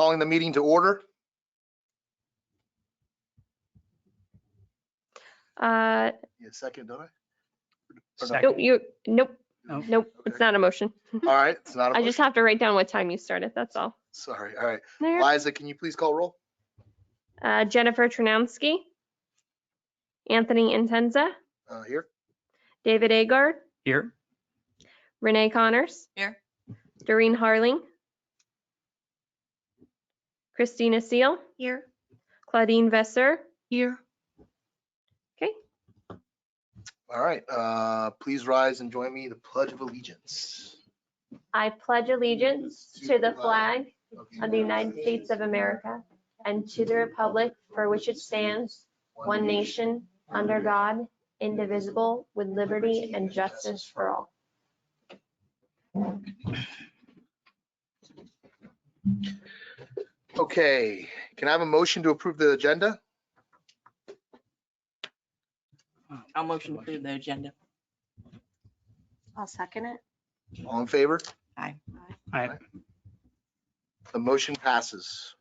Calling the meeting to order. Yeah, Second, don't I? nope, nope, No? Okay. it's not a motion. All right, it's not a I motion. just have to write down what time you started, that's all. Sorry, all right. There. Liza, can you please call roll? Jennifer Tronowski, Anthony Intenza, Here. David Agard, Here. Renee Connors. Here. Doreen Harling. Christina Seal, Here. Claudine Vesser. Here. Okay, All right, please rise and join me in the Pledge of Allegiance. I pledge allegiance to the flag of the United States of America and to the republic for which it stands, one nation, under God, indivisible, with liberty and justice for all. Okay, can I have a motion to approve the agenda? I'll motion to approve the agenda. I'll second it. All in favor? Aye. Aye. The motion passes.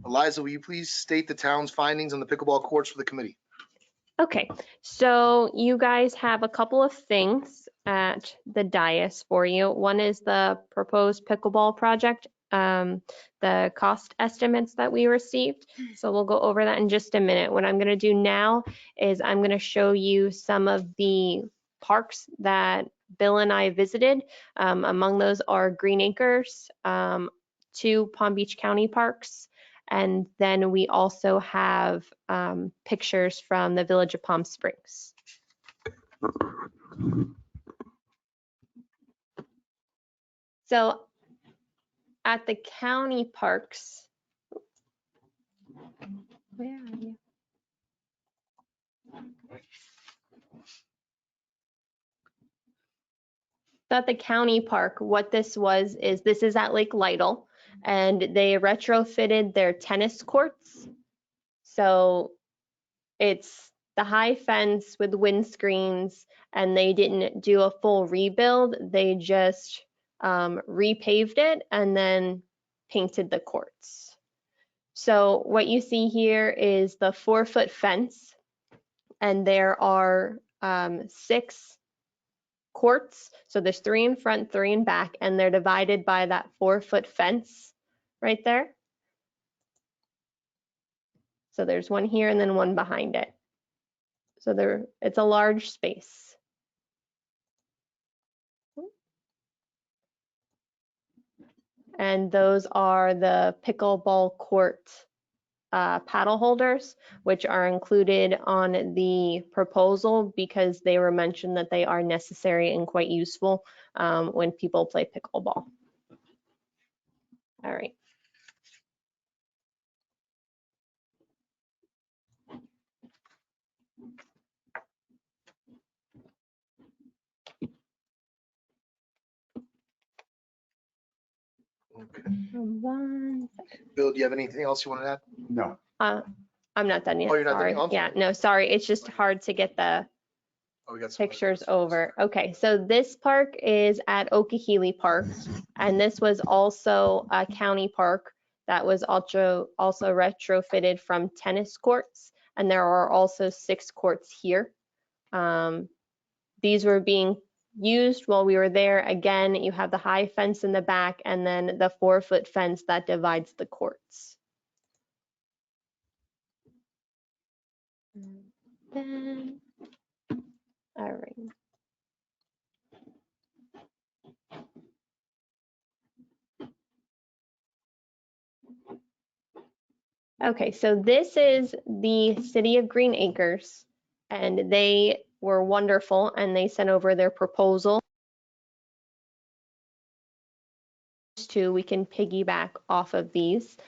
Eliza, will you please state the town's findings on the pickleball courts for the committee? Okay, so you guys have a couple of things at the dais for you. One is the proposed pickleball project, the cost estimates that we received. So we'll go over that in just a minute. What I'm going to do now is I'm going to show you some of the parks that Bill and I visited. Among those are Green Acres, 2 Palm Beach County parks, and then we also have pictures from the Village of Palm Springs. So at the county parks, where are you? So at the county park, what this was is this is at Lake Lytle, and they retrofitted their tennis courts. So it's the high fence with windscreens, and they didn't do a full rebuild. They just repaved it and then painted the courts. So what you see here is the 4-foot fence, and there are 6 courts. So there's 3 in front, 3 in back, and they're divided by that 4-foot fence right there. So there's one here and then one behind it. So it's a large space. And those are the pickleball court paddle holders, which are included on the proposal because they were mentioned that they are necessary and quite useful when people play pickleball. All right. Okay. One second. Bill, do you have anything else you want to add? No. I'm not done yet. Oh, you're not done sorry. yet? Oh, I'm Yeah, sorry. no, sorry. It's just hard to get the Oh, we got some pictures others. over. Okay, so this park is at Okehele Park, and this was also a county park that was also retrofitted from tennis courts, and there are also 6 courts here. These were being used while we were there. Again, you have the high fence in the back and then the 4-foot fence that divides the courts. Then, all right. Okay, so this is the City of Green Acres, and they were wonderful, and they sent over their proposal. We can piggyback off of these.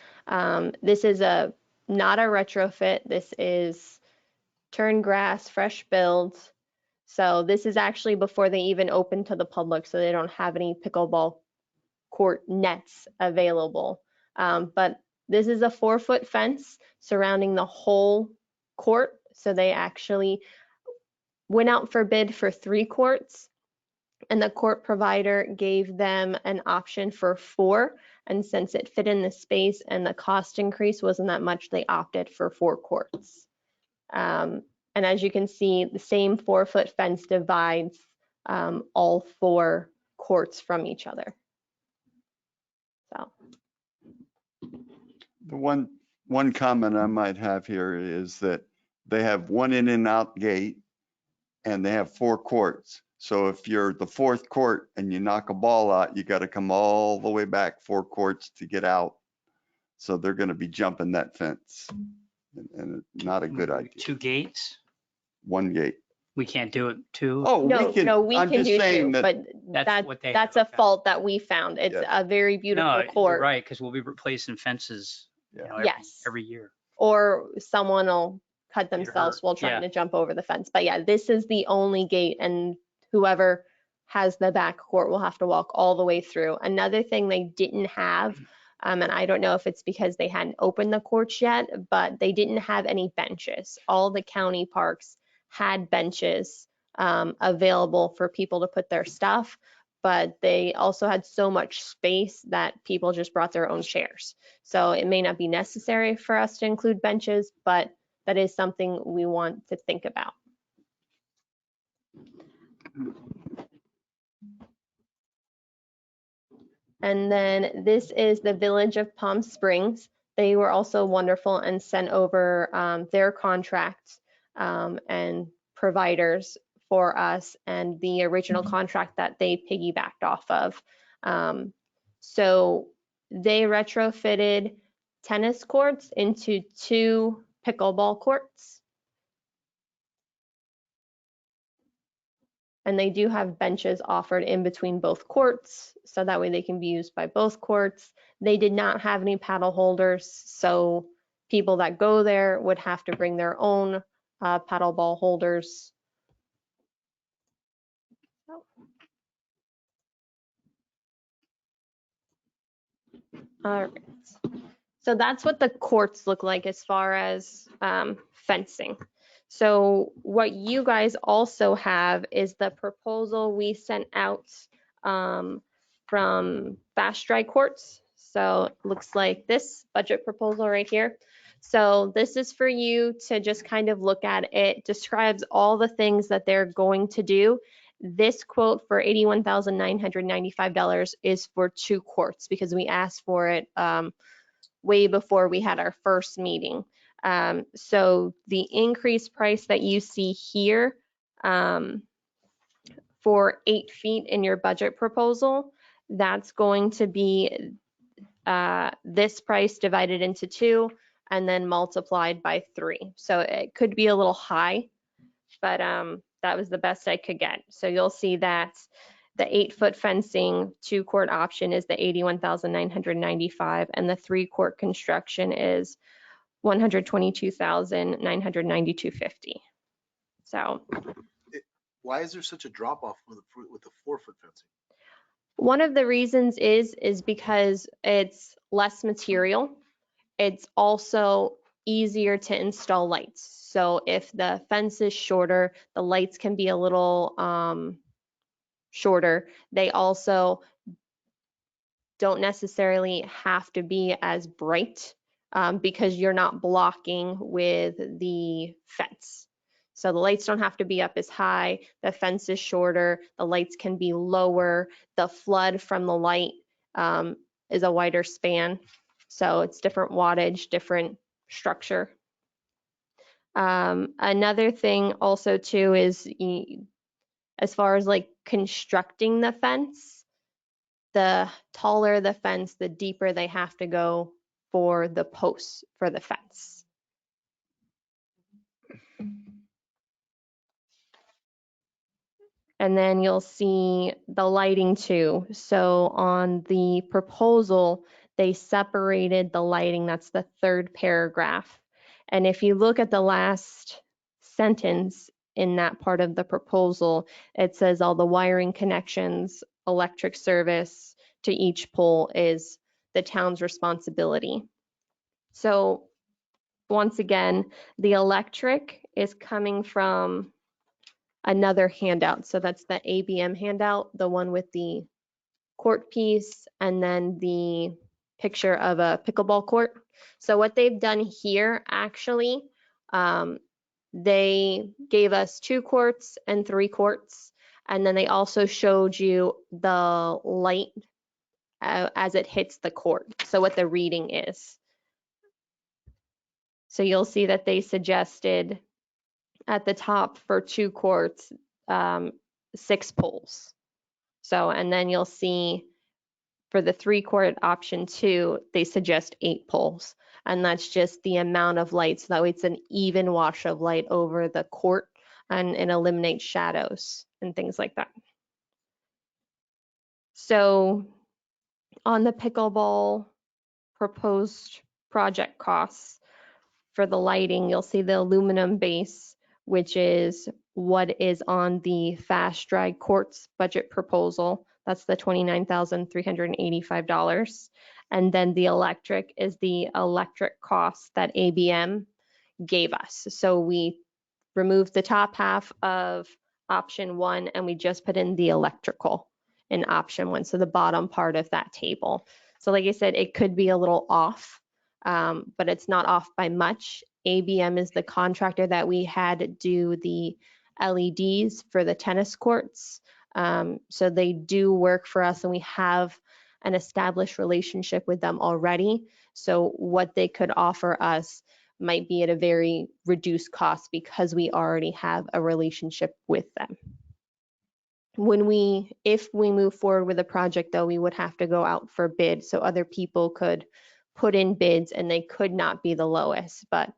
This is not a retrofit. This is turn grass, fresh builds. So this is actually before they even open to the public, so they don't have any pickleball court nets available. But this is a 4-foot fence surrounding the whole court. So they actually went out for bid for 3 courts, And the court provider gave them an option for 4. And since it fit in the space and the cost increase wasn't that much, they opted for 4 courts. And as you can see, the same 4-foot fence divides all 4 courts from each other. So, The one comment I might have here is that they have 1 in and out gate and they have 4 courts. So if you're the 4th court and you knock a ball out, you got to come all the way back 4 courts to get out. So they're going to be jumping that fence, and it's not a good idea. 2 gates? 1 gate. We can't do it 2? Oh, no, we can. we I'm can just do saying 2, that. but That's what they that's have, a okay. fault that we found. It's Yeah. a very beautiful No, you're court. right, because we'll be replacing fences, you know, Yes. every year. Or someone will cut Get themselves hurt, while trying yeah. to jump over the fence. But yeah, this is the only gate, and whoever has the back court will have to walk all the way through. Another thing they didn't have, and I don't know if it's because they hadn't opened the courts yet, but they didn't have any benches. All the county parks had benches available for people to put their stuff, but they also had so much space that people just brought their own chairs. So it may not be necessary for us to include benches, but that is something we want to think about. And then this is the Village of Palm Springs. They were also wonderful and sent over their contracts and providers for us and the original contract that they piggybacked off of. So they retrofitted tennis courts into 2 pickleball courts. And they do have benches offered in between both courts, so that way they can be used by both courts. They did not have any paddle holders, so people that go there would have to bring their own paddle ball holders. All right. So that's what the courts look like as far as fencing. So what you guys also have is the proposal we sent out from Fast Strike Courts. So it looks like this budget proposal right here. So this is for you to just kind of look at. It describes all the things that they're going to do. This quote for $81,995 is for 2 courts because we asked for it way before we had our first meeting. So the increased price that you see here for 8 feet in your budget proposal, that's going to be this price divided into 2 and then multiplied by 3. So it could be a little high, but that was the best I could get. So you'll see that the 8-foot fencing 2-court option is the $81,995, and the 3-court construction is $122,992.50. So Why is there such a drop off with the 4-foot fencing? one of the reasons is because it's less material. It's also easier to install lights. So if the fence is shorter, the lights can be a little shorter. They also don't necessarily have to be as bright because you're not blocking with the fence. So the lights don't have to be up as high, the fence is shorter, the lights can be lower, the flood from the light is a wider span. So it's different wattage, different structure. Another thing also too is as far as like constructing the fence, the taller the fence, the deeper they have to go for the posts for the fence. And then you'll see the lighting too. So on the proposal, they separated the lighting. That's the 3rd paragraph. And if you look at the last sentence in that part of the proposal, it says all the wiring connections, electric service to each pole is the town's responsibility. So once again, the electric is coming from another handout. So that's the ABM handout, the one with the court piece, and then the picture of a pickleball court. So what they've done here, actually, they gave us 2 courts and 3 courts, and then they also showed you the light as it hits the court, so what the reading is. So you'll see that they suggested at the top for 2 courts, 6 poles. So, and then you'll see for the 3-court option 2, they suggest 8 poles. And that's just the amount of light. So that way it's an even wash of light over the court and it eliminates shadows and things like that. So on the pickleball proposed project costs for the lighting, you'll see the aluminum base, which is what is on the fast dry courts budget proposal. That's the $29,385. And then the electric is the electric cost that ABM gave us. So we removed the top half of option 1 and we just put in the electrical in option 1. So the bottom part of that table. So like I said, it could be a little off, but it's not off by much. ABM is the contractor that we had do the LEDs for the tennis courts. So they do work for us and we have an established relationship with them already. So what they could offer us might be at a very reduced cost because we already have a relationship with them. If we move forward with a project though, we would have to go out for bid so other people could put in bids and they could not be the lowest, but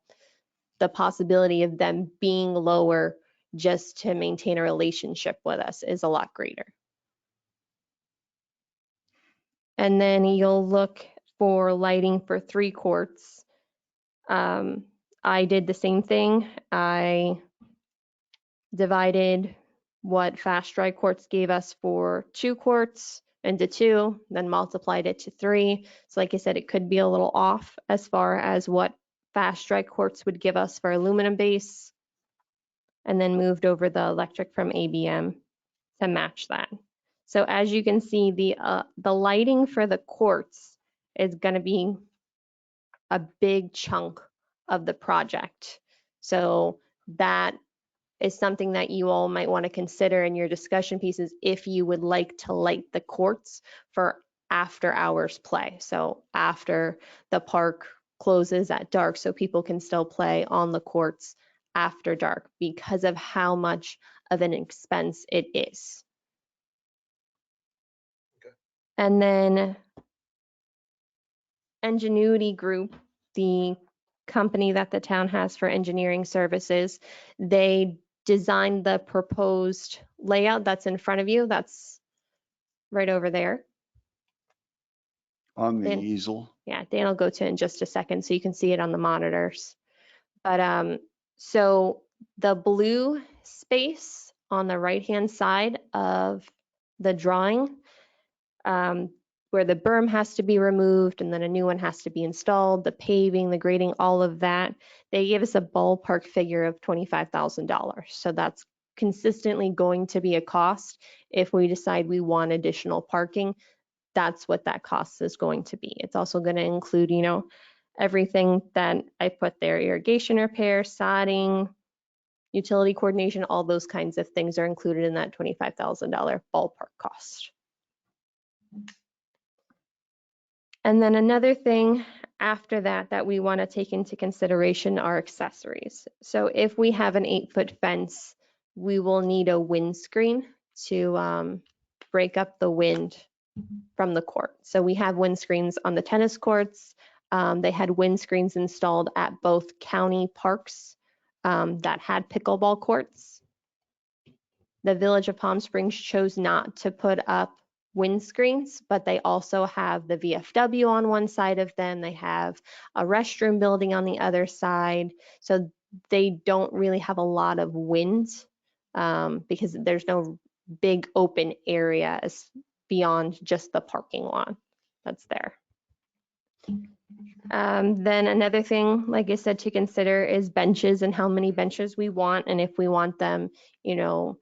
the possibility of them being lower just to maintain a relationship with us is a lot greater. And then you'll look for lighting for 3 courts. I did the same thing. I divided what fast dry courts gave us for 2 courts into 2, then multiplied it to 3. So like I said, it could be a little off as far as what fast dry courts would give us for aluminum base, and then moved over the electric from ABM to match that. So as you can see, the lighting for the courts is going to be a big chunk of the project. So that is something that you all might want to consider in your discussion pieces if you would like to light the courts for after hours play. So after the park closes at dark, so people can still play on the courts after dark because of how much of an expense it is. Okay. And then Ingenuity Group, the company that the town has for engineering services, they designed the proposed layout that's in front of you. That's right over there. On the Dan- easel. Yeah, Dan will go to it in just a second so you can see it on the monitors. But so the blue space on the right-hand side of the drawing, where the berm has to be removed and then a new one has to be installed, the paving, the grading, all of that, they gave us a ballpark figure of $25,000. So that's consistently going to be a cost if we decide we want additional parking. That's what that cost is going to be. It's also going to include, everything that I put there, irrigation repair, sodding, utility coordination, all those kinds of things are included in that $25,000 ballpark cost. And then another thing after that we want to take into consideration are accessories. So if we have an 8-foot fence, we will need a windscreen to break up the wind from the court. So we have windscreens on the tennis courts. They had windscreens installed at both county parks that had pickleball courts. The Village of Palm Springs chose not to put up windscreens, but they also have the VFW on one side of them. They have a restroom building on the other side. So they don't really have a lot of wind because there's no big open areas beyond just the parking lot that's there. Then another thing, like I said, to consider is benches and how many benches we want, and if we want them, you know,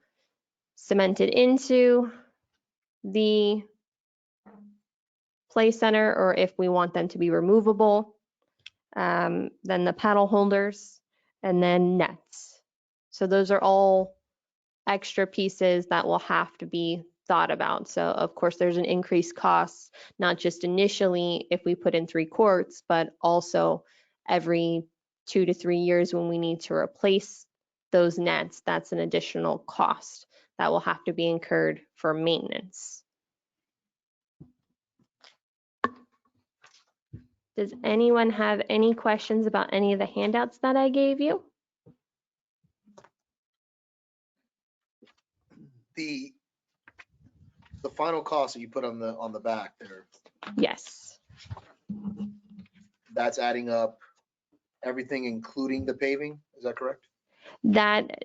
cemented into the play center or if we want them to be removable. Then the paddle holders and then nets. So those are all extra pieces that will have to be thought about. So of course there's an increased cost, not just initially if we put in 3 courts, but also every 2 to 3 years when we need to replace those nets, that's an additional cost that will have to be incurred for maintenance. Does anyone have any questions about any of the handouts that I gave you? The final cost that you put on the back there, Yes. that's adding up everything including the paving, is that correct? That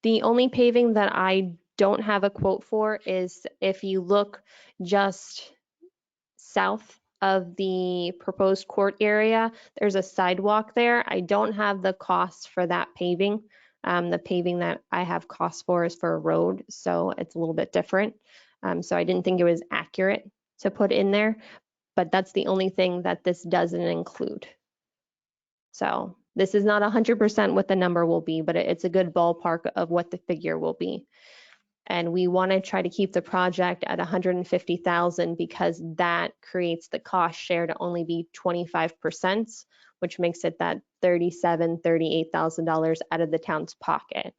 the only paving that I don't have a quote for is if you look just south of the proposed court area, there's a sidewalk there. I don't have the cost for that paving. The paving that I have cost for is for a road, so it's a little bit different. So I didn't think it was accurate to put in there, but that's the only thing that this doesn't include. So this is not 100% what the number will be, but it's a good ballpark of what the figure will be. And we want to try to keep the project at 150,000 because that creates the cost share to only be 25%, which makes it that $37,000, $38,000 out of the town's pocket.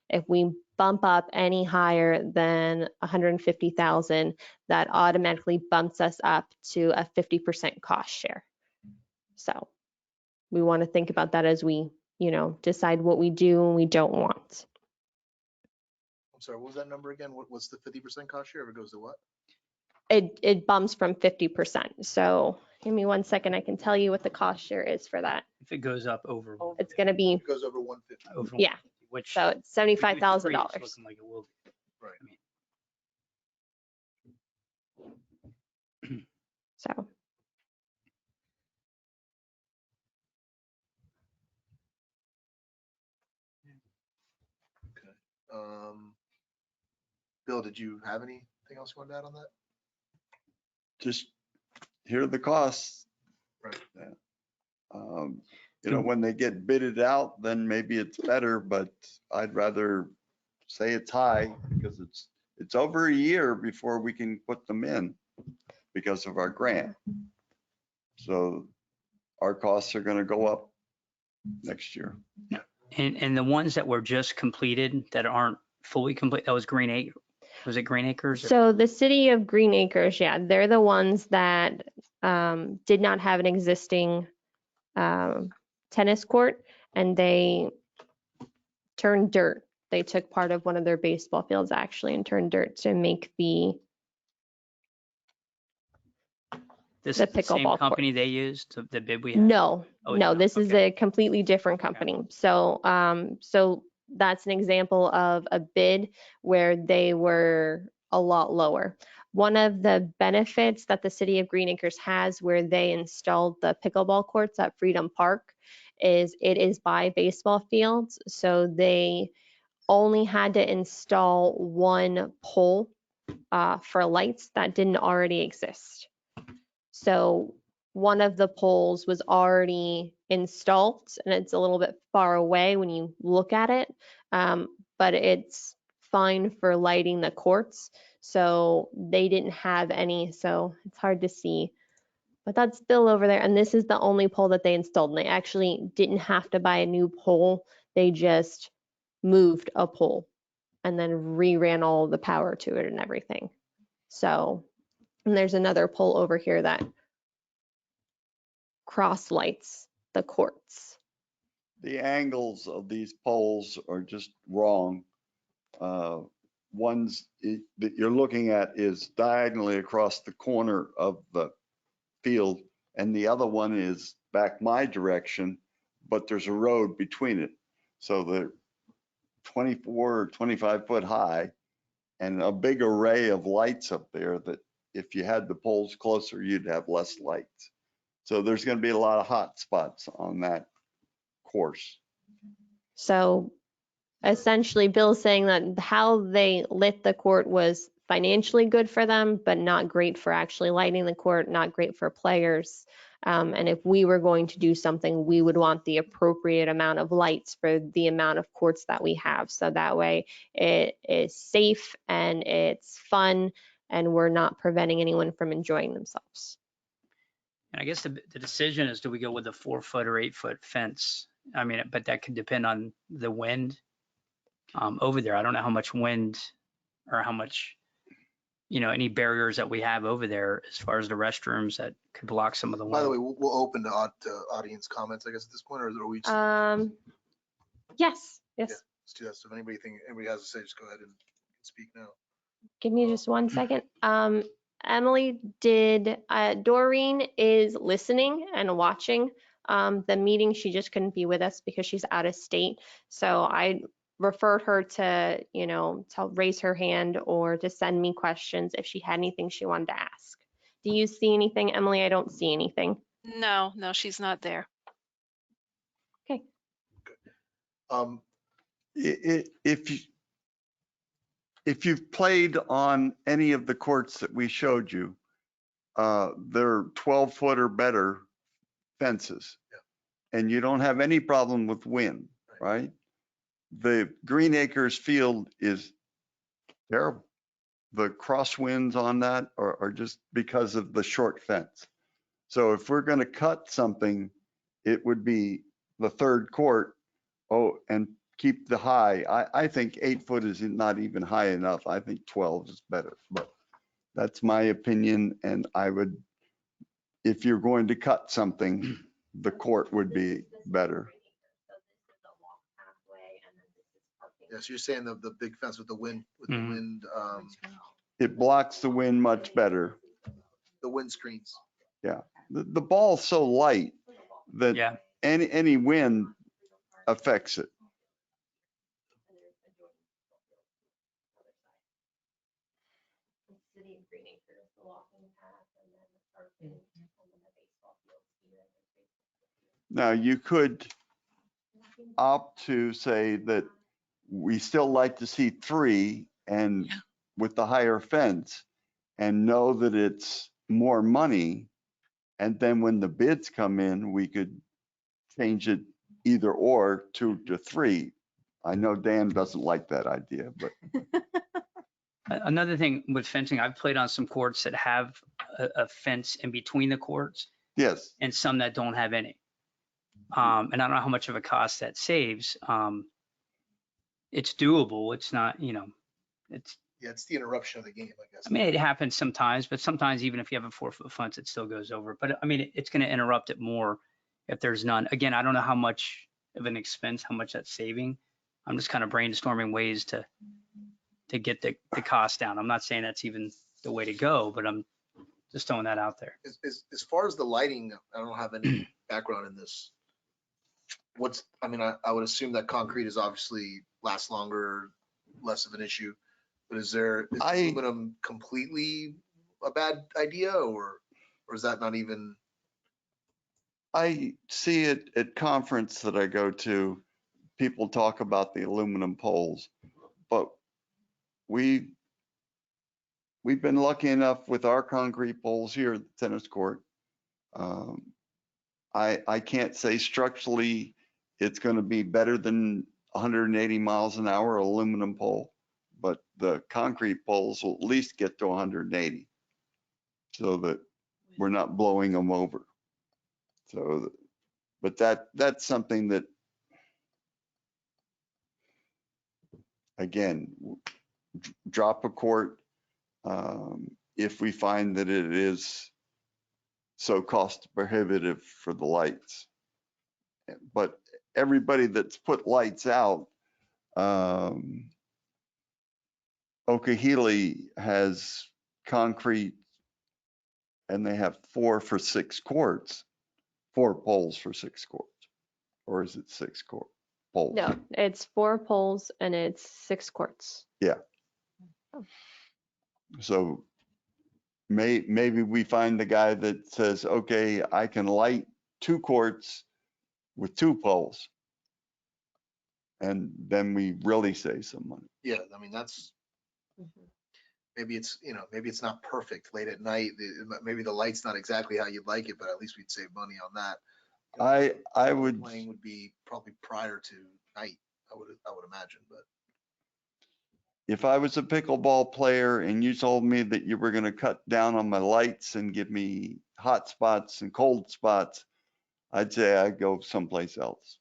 If we bump up any higher than 150,000, that automatically bumps us up to a 50% cost share. So we want to think about that as we, you know, decide what we do and we don't want. I'm sorry, what was that number again? What's the 50% cost share if it goes to what? It bumps from 50%. So give me 1 second. I can tell you what the cost share is for that. If it goes up over. It's going to be, It goes over 150. over yeah. Which. So it's with the $75,000. grade, it's looking like it will be. Right. I mean, So Bill, did you have anything else you wanted to add on that? Just here are the costs. Right. You know, when they get bidded out, then maybe it's better, but I'd rather say it's high because it's over a year before we can put them in because of our grant. So our costs are going to go up next year. And the ones that were just completed that aren't fully complete, that was Green Acre. Was it Green Acres? So the city of Green Acres, yeah, they're the ones that did not have an existing tennis court, and they turned dirt. They took part of one of their baseball fields actually and turned dirt to make This the is the same pickleball company court. they used, the bid we had? No, Oh, it's no, not. this is Okay. a completely different Okay. company. So, so that's an example of a bid where they were a lot lower. One of the benefits that the city of Green Acres has where they installed the pickleball courts at Freedom Park is it is by baseball fields. So they only had to install 1 pole for lights that didn't already exist. So one of the poles was already installed and it's a little bit far away when you look at it, but it's fine for lighting the courts. So they didn't have any, so it's hard to see. But that's still over there. And this is the only pole that they installed. And they actually didn't have to buy a new pole. They just moved a pole and then reran all the power to it and everything. So, and there's another pole over here that cross lights the courts. The angles of these poles are just wrong. Ones that you're looking at is diagonally across the corner of the field, and the other one is back my direction, but there's a road between it. So they're 24 or 25 foot high and a big array of lights up there that if you had the poles closer, you'd have less lights. So there's going to be a lot of hot spots on that course. So essentially, Bill's saying that how they lit the court was financially good for them, but not great for actually lighting the court, not great for players. And if we were going to do something, we would want the appropriate amount of lights for the amount of courts that we have. So that way it is safe and it's fun and we're not preventing anyone from enjoying themselves. And I guess the decision is, do we go with a 4-foot or 8-foot fence? I mean, but that could depend on the wind over there. I don't know how much wind or how much, any barriers that we have over there as far as the restrooms that could block some of the wind. By the way, we'll open to audience comments, I guess, at this point, or are we just, Yes. let's do that. So if anybody has to say, just go ahead and speak now. Give me just 1 second. Emily, Doreen is listening and watching the meeting. She just couldn't be with us because she's out of state. So I referred her to raise her hand or to send me questions if she had anything she wanted to ask. Do you see anything, Emily? I don't see anything. No, she's not there. Um, If you've played on any of the courts that we showed you, they're 12-foot or better fences. Yeah. And you don't have any problem with wind, right? The Green Acres field is terrible. The crosswinds on that are just because of the short fence. So if we're going to cut something, it would be the third court. Oh, and keep the high. I think 8 foot is not even high enough. I think 12 is better, but that's my opinion. And I would, if you're going to cut something, the court would be better. yes, you're saying the big fence with the wind, Mhm. It blocks the wind much better. the wind screens. The ball's so light that Yeah. any wind affects it. Now you could opt to say that we still like to see 3 and Yeah. with the higher fence and know that it's more money. And then when the bids come in, we could change it either or 2 to 3. I know Dan doesn't like that idea, but Another thing with fencing, I've played on some courts that have a fence in between the courts yes, and some that don't have any. And I don't know how much of a cost that saves. It's doable. It's not, it's, Yeah, it's the interruption of the game, I guess. I mean, it happens sometimes, but sometimes even if you have a 4-foot fence, it still goes over. But I mean, it's going to interrupt it more if there's none. Again, I don't know how much of an expense, how much that's saving. I'm just kind of brainstorming ways to get the cost down. I'm not saying that's even the way to go, but I'm just throwing that out there. As far as the lighting, I don't have any background in this. I would assume that concrete is obviously lasts longer, less of an issue. But is aluminum completely a bad idea, or is that not even? I see it at conference that I go to. People talk about the aluminum poles, but we've been lucky enough with our concrete poles here at the tennis court. I can't say structurally it's going to be better than 180 miles an hour aluminum pole, but the concrete poles will at least get to 180 so that we're not blowing them over. So, but that's something that, again, drop a court if we find that it is so cost prohibitive for the lights. But everybody that's put lights out, Okehili has concrete and they have 4 for 6 courts, 4 poles for 6 courts. Or is it 6 poles? No, it's 4 poles and it's 6 courts. So maybe we find the guy that says, okay, I can light 2 courts with 2 poles. And then we really save some money. Yeah, I mean, that's, maybe it's, you know, maybe it's not perfect late at night. Maybe the light's not exactly how you'd like it, but at least we'd save money on that. I would, Playing would be probably prior to night, I would imagine, but if I was a pickleball player and you told me that you were going to cut down on my lights and give me hot spots and cold spots, I'd say I'd go someplace else,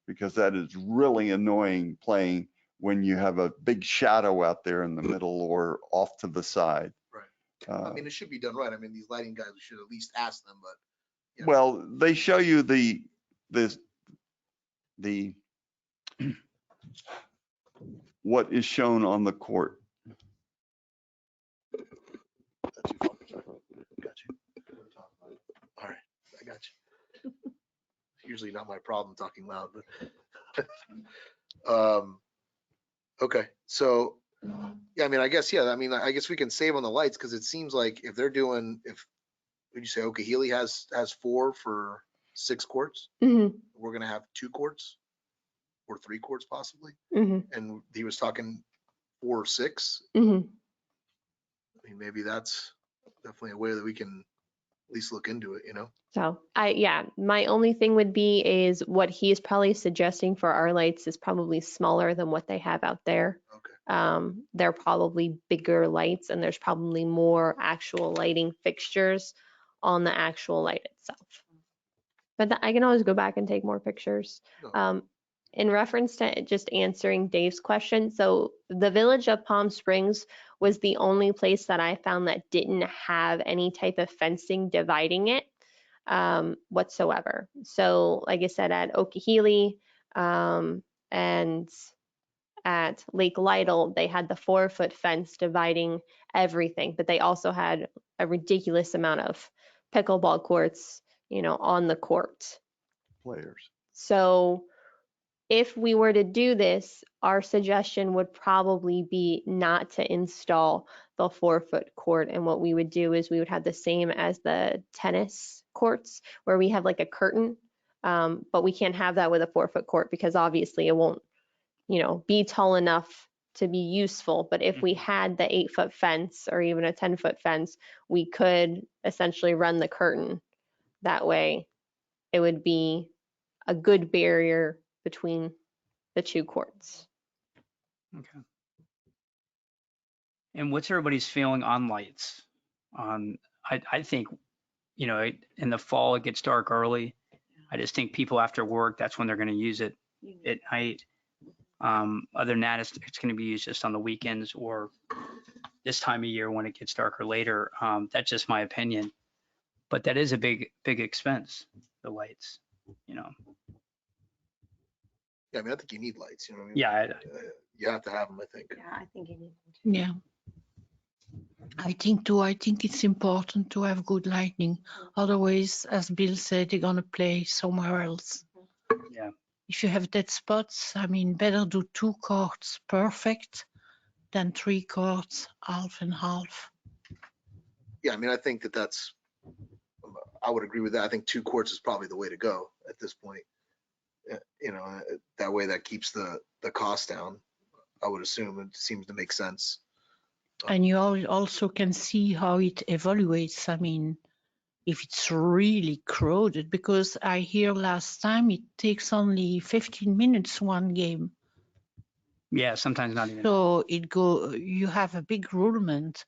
because that is really annoying playing when you have a big shadow out there in the middle or off to the side. right. I mean, it should be done right. I mean, these lighting guys, we should at least ask them, but. Yeah. Well, they show you the what is shown on the court. That's your fault. Got you. All right, I got you. Usually not my problem talking loud, but okay, so yeah, I mean, I guess, yeah, I mean, I guess we can save on the lights, because it seems like if they're doing, would you say Okehili has 4 for 6 courts? Mhm, We're gonna have 2 courts or 3 courts possibly, mhm, and he was talking 4 or 6. mhm. I mean, maybe that's definitely a way that we can at least look into it, you know? So yeah, my only thing would be is what he's probably suggesting for our lights is probably smaller than what they have out there. Okay. They're probably bigger lights, and there's probably more actual lighting fixtures on the actual light itself. But I can always go back and take more pictures. No. In reference to just answering Dave's question, so the village of Palm Springs was the only place that I found that didn't have any type of fencing dividing it whatsoever. So like I said, at Okehili and at Lake Lytle, they had the 4-foot fence dividing everything, but they also had a ridiculous amount of pickleball courts, you know, on the court. Players. So if we were to do this, our suggestion would probably be not to install the 4-foot court. And what we would do is we would have the same as the tennis courts, where we have like a curtain, but we can't have that with a 4-foot court, because obviously it won't, you know, be tall enough to be useful. But if we had the 8-foot fence or even a 10-foot fence, we could essentially run the curtain. That way it would be a good barrier between the 2 courts. Okay. And what's everybody's feeling on lights? I think, you know, in the fall, it gets dark early. I just think people after work, that's when they're going to use it at night. Other than that, it's going to be used just on the weekends or this time of year when it gets darker later. That's just my opinion. But that is a big expense, the lights, you know. Yeah, I mean, I think you need lights, you know what I mean? Yeah, You have to have them, I think. Yeah, I think you need them too. Yeah. I think it's important to have good lighting. Otherwise, as Bill said, they're gonna play somewhere else. Yeah. If you have dead spots, I mean, better do 2 courts perfect than 3 courts, half and half. Yeah, I mean, I think I would agree with that. I think 2 courts is probably the way to go at this point. You know, that way that keeps the cost down. I would assume it seems to make sense. And you also can see how it evaluates. I mean, if it's really crowded, because I hear last time it takes only 15 minutes one game. Yeah, sometimes not even. So you have a big roulement.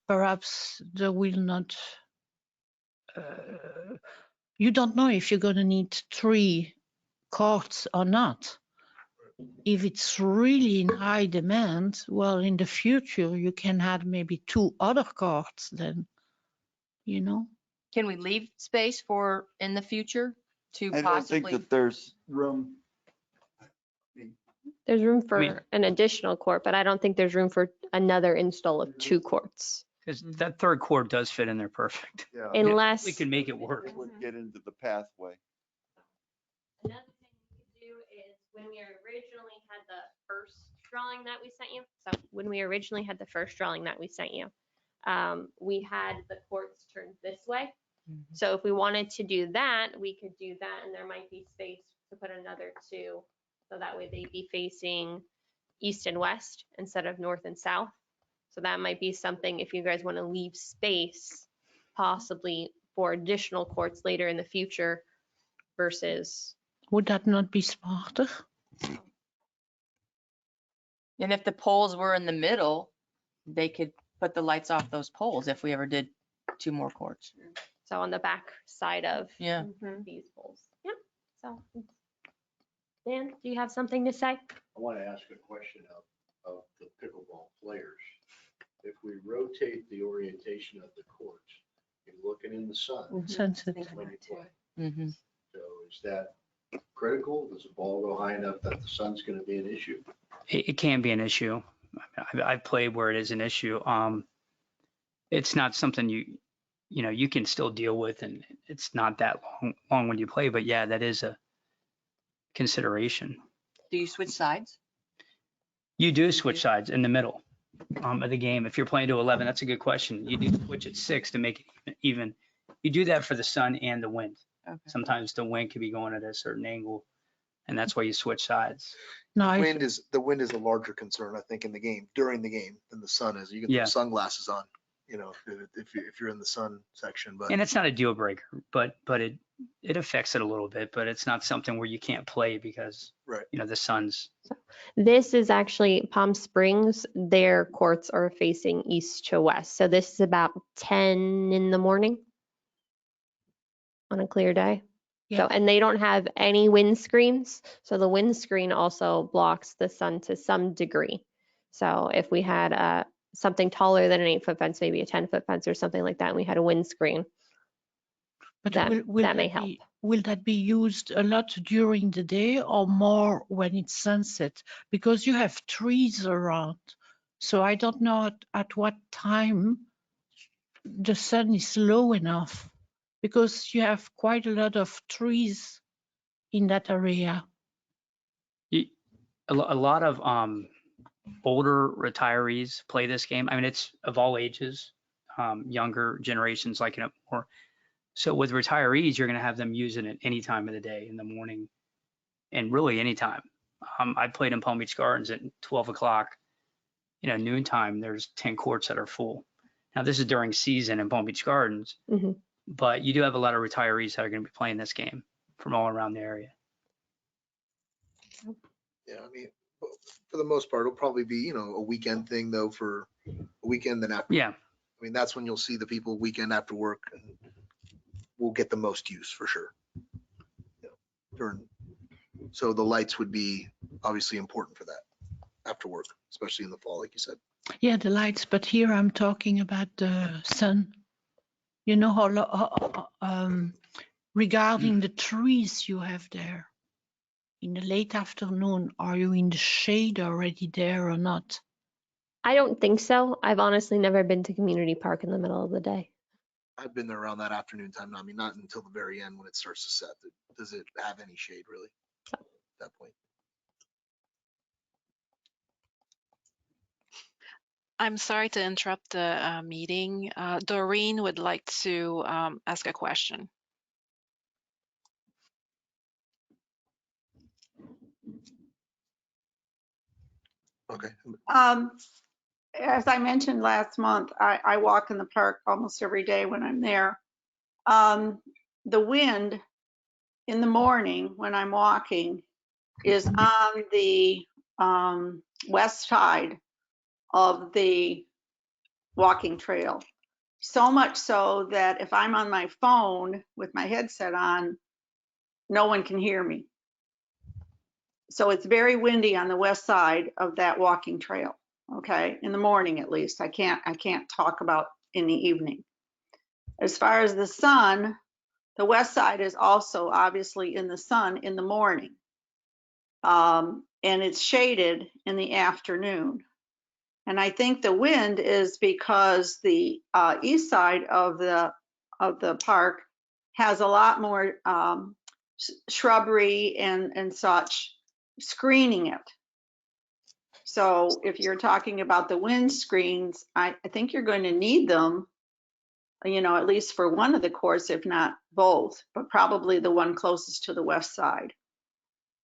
Perhaps there will not, you don't know if you're going to need 3 courts or not. If it's really in high demand, well, in the future, you can add maybe 2 other courts then, you know? Can we leave space for in the future to I don't think possibly? that there's room. There's room for mean- an additional court, but I don't think there's room for another install of 2 courts. Because that 3rd court does fit in there perfect. Yeah. Unless, We can make it work. It would get into the pathway. another thing we could do is when we originally had the first drawing that we sent you, we had the courts turned this way. Mhm. So if we wanted to do that, we could do that, and there might be space to put another two, so that way they'd be facing east and west instead of north and south. So that might be something if you guys want to leave space possibly for additional courts later in the future versus, Would that not be smarter? And if the poles were in the middle, they could put the lights off those poles if we ever did 2 more courts. so on the back side of Yeah. these poles. Yep. So, Dan, do you have something to say? I want to ask a question of the pickleball players. If we rotate the orientation of the courts, you're looking in the sun Sensitive. when you play. Mm-hmm. So is that critical? Does the ball go high enough that the sun's going to be an issue? It can be an issue. I've played where it is an issue. It's not something you can still deal with, and it's not that long when you play. But yeah, that is a consideration. Do you switch sides? You do switch sides in the middle of the game. If you're playing to 11, that's a good question. You do switch at 6 to make it even. You do that for the sun and the wind. Okay. Sometimes the wind could be going at a certain angle, and that's why you switch sides. No, The wind is a larger concern, I think, in the game, during the game, than the sun is. You can Yeah. put sunglasses on, if you're in the sun section, but And it's not a deal breaker, but it affects it a little bit, but it's not something where you can't play because, Right. the sun's. This is actually Palm Springs. Their courts are facing east to west. So this is about 10 in the morning on a clear day. Yeah. So, and they don't have any windscreens. So the windscreen also blocks the sun to some degree. So if we had something taller than an 8-foot fence, maybe a 10-foot fence or something like that, and we had a windscreen, but that may that help. will that be used a lot during the day or more when it's sunset? Because you have trees around. So I don't know at what time the sun is low enough, because you have quite a lot of trees in that area. A lot of older retirees play this game. I mean, it's of all ages, younger generations liking it more. So with retirees, you're going to have them using it any time of the day, in the morning, and really anytime. I played in Palm Beach Gardens at 12 o'clock, noontime. There's 10 courts that are full. Now this is during season in Palm Beach Gardens, Mhm. but you do have a lot of retirees that are going to be playing this game from all around the area. yeah, I mean, for the most part, it'll probably be, a weekend thing though, for a weekend then after. Yeah. I mean, that's when you'll see the people weekend after work, and we'll get the most use for sure. So the lights would be obviously important for that after work, especially in the fall, like you said. Yeah, the lights, but here I'm talking about the sun. You know regarding the trees you have there. In the late afternoon, are you in the shade already there or not? I don't think so. I've honestly never been to community park in the middle of the day. I've been there around that afternoon time. I mean, not until the very end when it starts to set. Does it have any shade really at that point? I'm sorry to interrupt the meeting. Doreen would like to ask a question. Okay. As I mentioned last month, I walk in the park almost every day when I'm there. The wind in the morning when I'm walking is on the west side of the walking trail. So much so that if I'm on my phone with my headset on, no one can hear me. So it's very windy on the west side of that walking trail. Okay, in the morning at least. I can't talk about in the evening. As far as the sun, the west side is also obviously in the sun in the morning, and it's shaded in the afternoon. And I think the wind is because the east side of the park has a lot more shrubbery and such screening it. So if you're talking about the wind screens, I think you're going to need them, at least for one of the courts, if not both, but probably the one closest to the west side.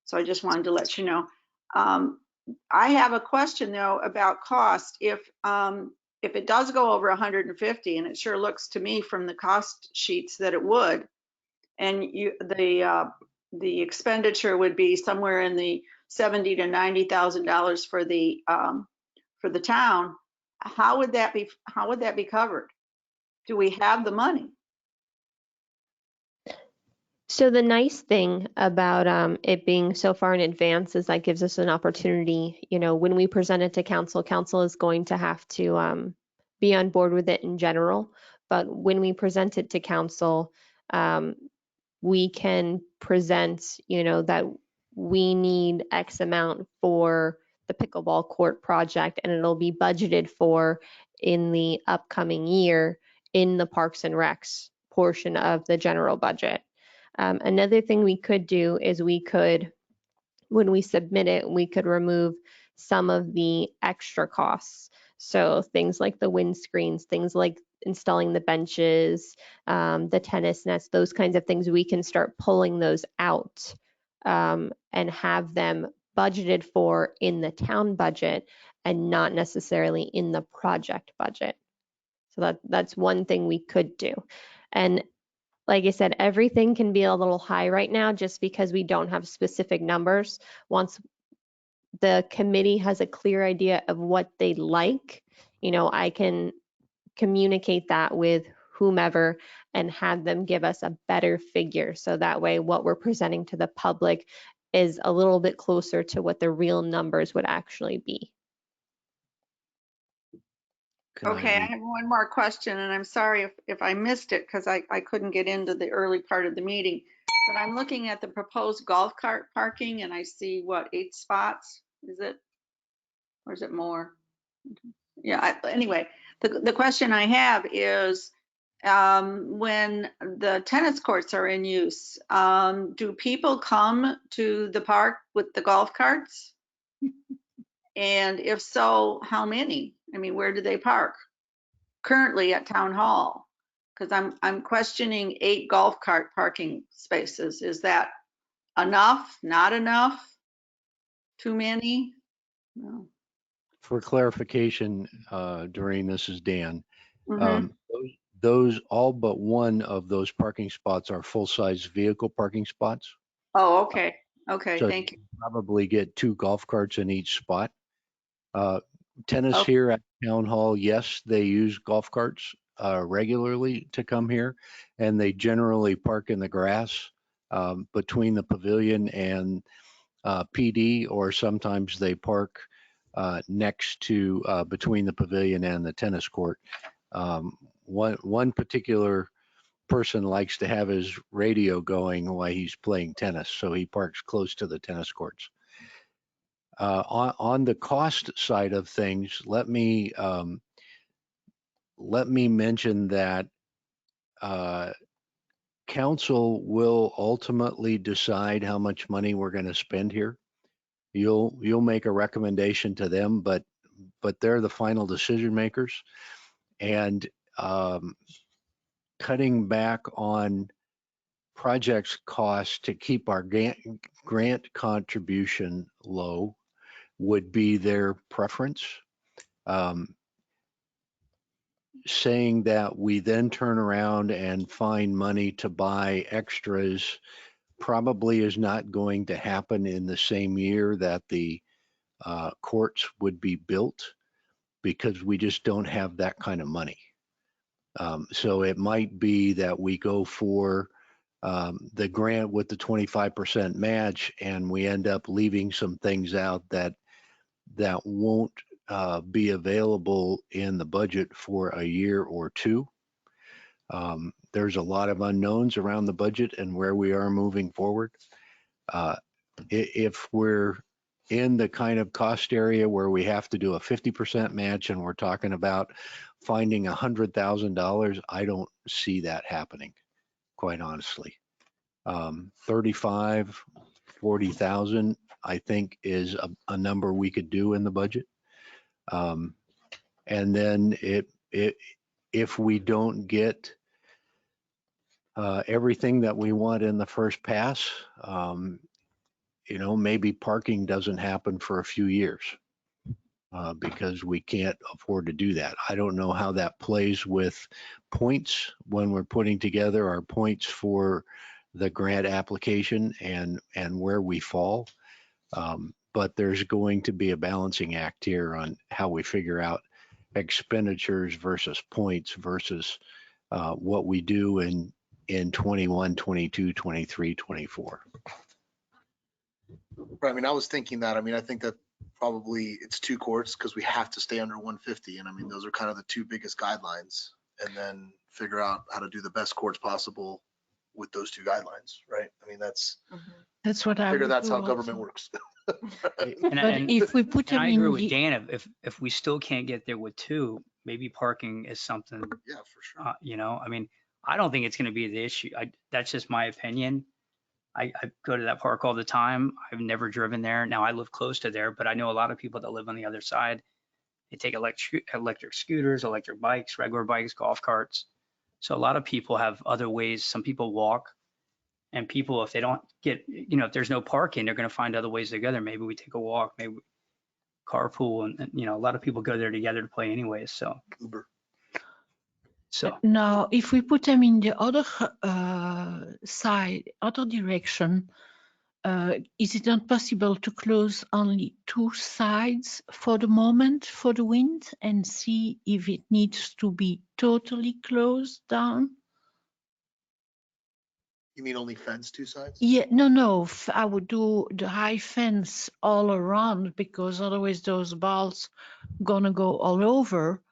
So I just wanted to let you know. I have a question though about cost. If it does go over 150, and it sure looks to me from the cost sheets that it would, and the expenditure would be somewhere in the $70,000 to $90,000 for the town, how would that be covered? Do we have the money? So the nice thing about it being so far in advance is that gives us an opportunity, when we present it to council, council is going to have to be on board with it in general. But when we present it to council, we can present, that we need X amount for the pickleball court project, and it'll be budgeted for in the upcoming year in the Parks and Recs portion of the general budget. Another thing we could do is when we submit it, we could remove some of the extra costs. So things like the windscreens, things like installing the benches, the tennis nets, those kinds of things, we can start pulling those out and have them budgeted for in the town budget and not necessarily in the project budget. So that's one thing we could do. And like I said, everything can be a little high right now just because we don't have specific numbers. Once the committee has a clear idea of what they like, I can communicate that with whomever and have them give us a better figure. So that way what we're presenting to the public is a little bit closer to what the real numbers would actually be. Okay, I have one more question, and I'm sorry if I missed it because I couldn't get into the early part of the meeting. But I'm looking at the proposed golf cart parking, and I see, 8 spots? Is it? Or is it more? Yeah, anyway, the question I have is, when the tennis courts are in use, do people come to the park with the golf carts? And if so, how many? I mean, where do they park? Currently at Town Hall, because I'm questioning 8 golf cart parking spaces. Is that enough? Not enough? Too many? No. For clarification, Doreen, this is Dan. Mhm. Those, all but one of those parking spots are full-size vehicle parking spots. Oh, okay. Okay, So thank you. probably get 2 golf carts in each spot. Tennis Okay. here at Town Hall, yes, they use golf carts regularly to come here, and they generally park in the grass between the pavilion and PD, or sometimes they park next to between the pavilion and the tennis court. One particular person likes to have his radio going while he's playing tennis, so he parks close to the tennis courts. On the cost side of things, let me mention that council will ultimately decide how much money we're going to spend here. You'll make a recommendation to them, but they're the final decision makers. And cutting back on projects costs to keep our grant contribution low would be their preference. Saying that we then turn around and find money to buy extras probably is not going to happen in the same year that the courts would be built, because we just don't have that kind of money. So it might be that we go for the grant with the 25% match, and we end up leaving some things out that won't be available in the budget for a year or two. There's a lot of unknowns around the budget and where we are moving forward. If we're in the kind of cost area where we have to do a 50% match and we're talking about finding $100,000, I don't see that happening, quite honestly. 35, 40,000 I think is a number we could do in the budget. And then if we don't get everything that we want in the first pass, maybe parking doesn't happen for a few years because we can't afford to do that. I don't know how that plays with points when we're putting together our points for the grant application and where we fall. But there's going to be a balancing act here on how we figure out expenditures versus points versus what we do in 21, 22, 23, 24. Right, I mean, I was thinking that, I mean, I think that probably it's 2 courts because we have to stay under 150. And I mean, those are kind of the 2 biggest guidelines, and then figure out how to do the best courts possible with those 2 guidelines, right? I mean, that's what I figure would that's do how government also. works. But if we put And them I agree in with the, Dan, if we still can't get there with 2, maybe parking is something, Yeah, for sure. I mean, I don't think it's going to be the issue. That's just my opinion. I go to that park all the time. I've never driven there. Now I live close to there, but I know a lot of people that live on the other side. They take electric scooters, electric bikes, regular bikes, golf carts. So a lot of people have other ways. Some people walk, and people, if they don't get, if there's no parking, they're going to find other ways to go there. Maybe we take a walk, maybe carpool, and a lot of people go there together to play anyways. So Uber. now, if we put them in the other side, other direction, is it not possible to close only 2 sides for the moment for the wind and see if it needs to be totally closed down? You mean only fence 2 sides? Yeah, no. I would do the high fence all around because otherwise those balls gonna go all over.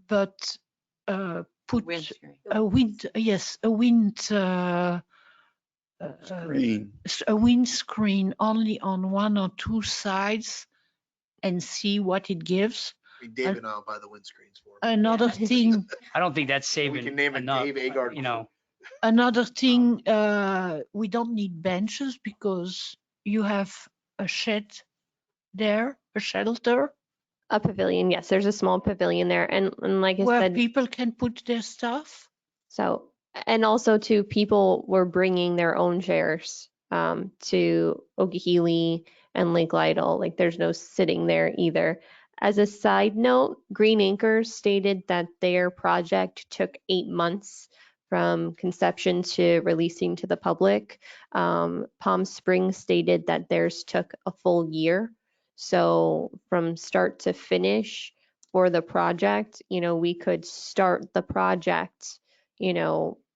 But put Windscreen. a wind, yes, a wind. Screen. A windscreen only on 1 or 2 sides and see what it gives. I mean, David and I'll buy the windscreens for him. Another thing, I don't think that's We saving can name it enough. Dave Agard. another thing, we don't need benches because you have a shed there, a shelter A pavilion, yes, there's a small pavilion there. And like I where said, people can put their stuff. so, and also too, people were bringing their own chairs to Okeechobee and Lake Lytle. Like there's no sitting there either. As a side note, Green Acres stated that their project took 8 months from conception to releasing to the public. Palm Springs stated that theirs took a full year. So from start to finish for the project, we could start the project,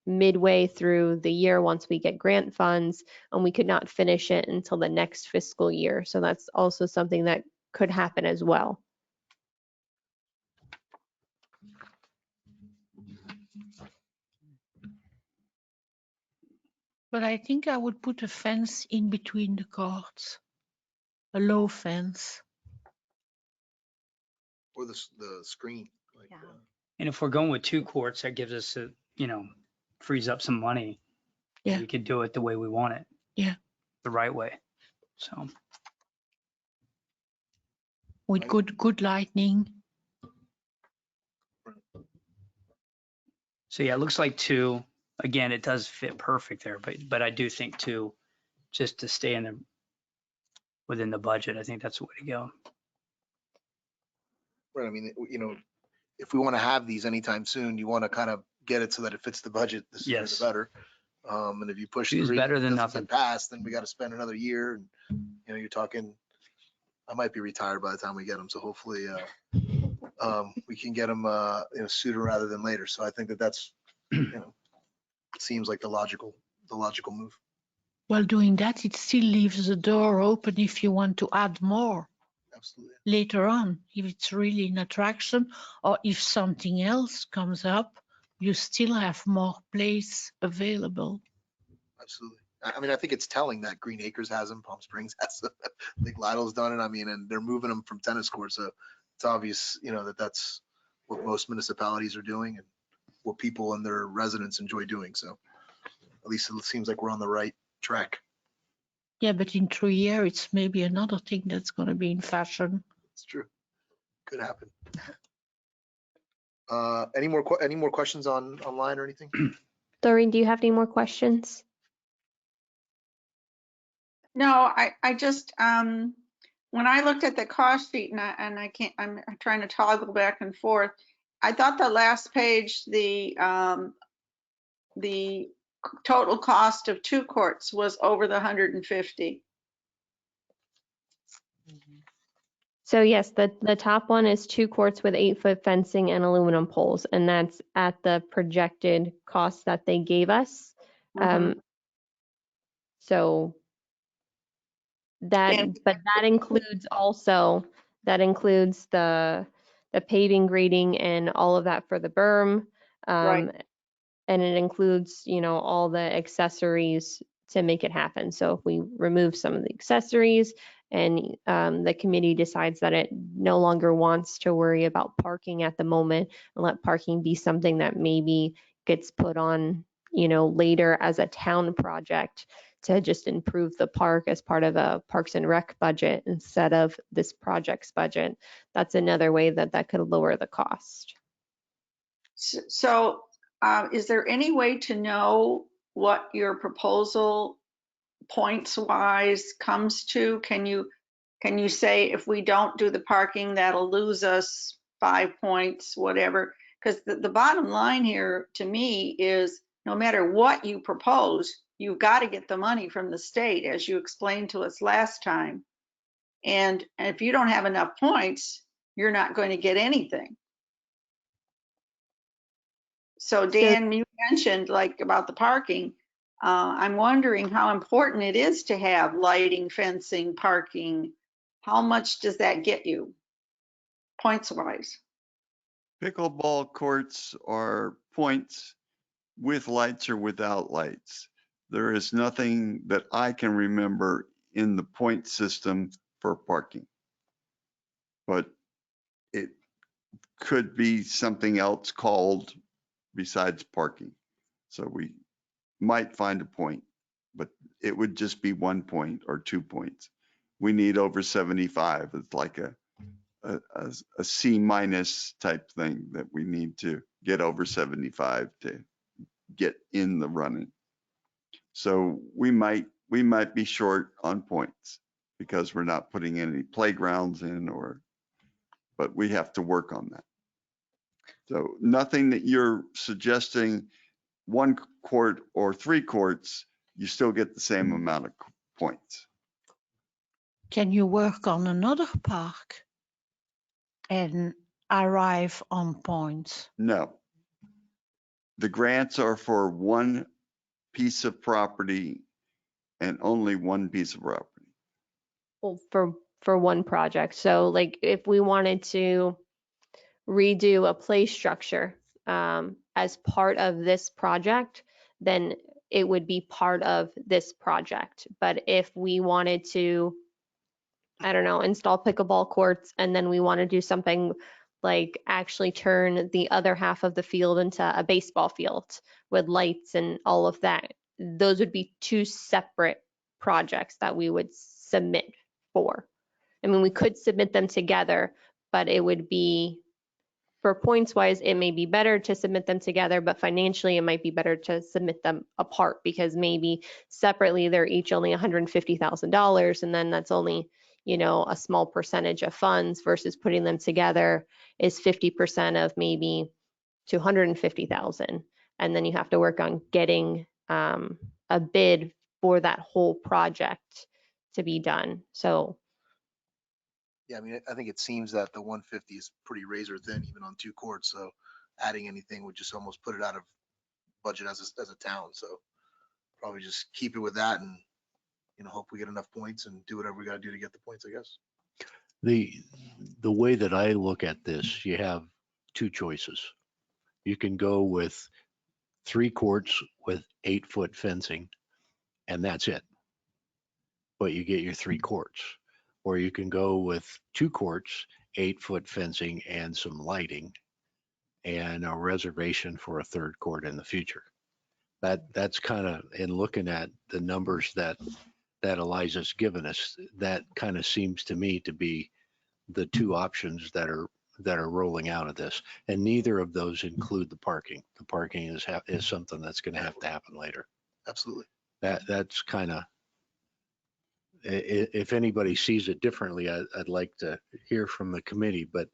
midway through the year once we get grant funds, and we could not finish it until the next fiscal year. So that's also something that could happen as well. But I think I would put a fence in between the courts, a low fence. Or the screen. Like, Yeah. And if we're going with 2 courts, that gives us frees up some money. Yeah. We could do it the way we want it. Yeah. The right way. So. With good lighting. So yeah, it looks like 2. Again, it does fit perfect there, but I do think 2, just to stay within the budget. I think that's the way to go. Right, I mean, if we want to have these anytime soon, you want to kind of get it so that it fits the budget, the sooner Yes. the better. And if you push 2 is 3, better than doesn't nothing. get passed, then we got to spend another year. And, you're talking, I might be retired by the time we get them. So hopefully we can get them sooner rather than later. So I think that's, it seems like the logical move. While doing that, it still leaves the door open if you want to add more. Absolutely. Later on, if it's really an attraction or if something else comes up, you still have more place available. Absolutely. I mean, I think it's telling that Green Acres has them, Palm Springs has them, Lake Lytle's done it. I mean, and they're moving them from tennis courts. So it's obvious, that's what most municipalities are doing and what people and their residents enjoy doing. So at least it seems like we're on the right track. Yeah, but in 3 years, it's maybe another thing that's going to be in fashion. It's true. Could happen. Any more questions online or anything? Doreen, do you have any more questions? No, I just, when I looked at the cost sheet and I can't, I'm trying to toggle back and forth. I thought the last page, the total cost of 2 courts was over the 150. So yes, the top one is 2 courts with 8-foot fencing and aluminum poles, and that's at the projected cost that they gave us. So that, And- but that includes also, that includes the paving, grading, and all of that for the berm. Right. And it includes, you know, all the accessories to make it happen. So if we remove some of the accessories and the committee decides that it no longer wants to worry about parking at the moment and let parking be something that maybe gets put on, you know, later as a town project to just improve the park as part of a Parks and Rec budget instead of this project's budget, that's another way that that could lower the cost. So, is there any way to know what your proposal points wise comes to? Can you say if we don't do the parking, that'll lose us 5 points, whatever? Because the bottom line here to me is no matter what you propose, you've got to get the money from the state, as you explained to us last time. And if you don't have enough points, you're not going to get anything. So Dan, you mentioned like about the parking. I'm wondering how important it is to have lighting, fencing, parking. How much does that get you points wise? Pickleball courts are points with lights or without lights. There is nothing that I can remember in the point system for parking. But it could be something else called besides parking. So we might find a point, but it would just be 1 point or 2 points. We need over 75. It's like a C minus type thing that we need to get over 75 to get in the running. So we might be short on points because we're not putting any playgrounds in, but we have to work on that. So nothing that you're suggesting, 1 court or 3 courts, you still get the same amount of points. Can you work on another park and arrive on points? No. The grants are for 1 piece of property and only 1 piece of property. Well, for one project. So like if we wanted to redo a play structure as part of this project, then it would be part of this project. But if we wanted to, I don't know, install pickleball courts and then we want to do something like actually turn the other half of the field into a baseball field with lights and all of that, those would be 2 separate projects that we would submit for. I mean, we could submit them together, but it would be, for points wise, it may be better to submit them together, but financially it might be better to submit them apart because maybe separately they're each only $150,000 and then that's only, you know, a small percentage of funds versus putting them together is 50% of maybe 250,000. And then you have to work on getting a bid for that whole project to be done. So Yeah, I mean, I think it seems that the 150 is pretty razor thin, even on 2 courts. So adding anything would just almost put it out of budget as a town. So probably just keep it with that and, you know, hope we get enough points and do whatever we got to do to get the points, I guess. The way that I look at this, you have 2 choices. You can go with 3 courts with 8-foot fencing, and that's it. But you get your 3 courts. Or you can go with 2 courts, 8-foot fencing, and some lighting, and a reservation for a 3rd court in the future. That's kind of, in looking at the numbers that that Eliza's given us, that kind of seems to me to be the two options that are rolling out of this. And neither of those include the parking. The parking is something that's going to have to happen later. Absolutely. That's kind of, if anybody sees it differently, I'd like to hear from the committee, but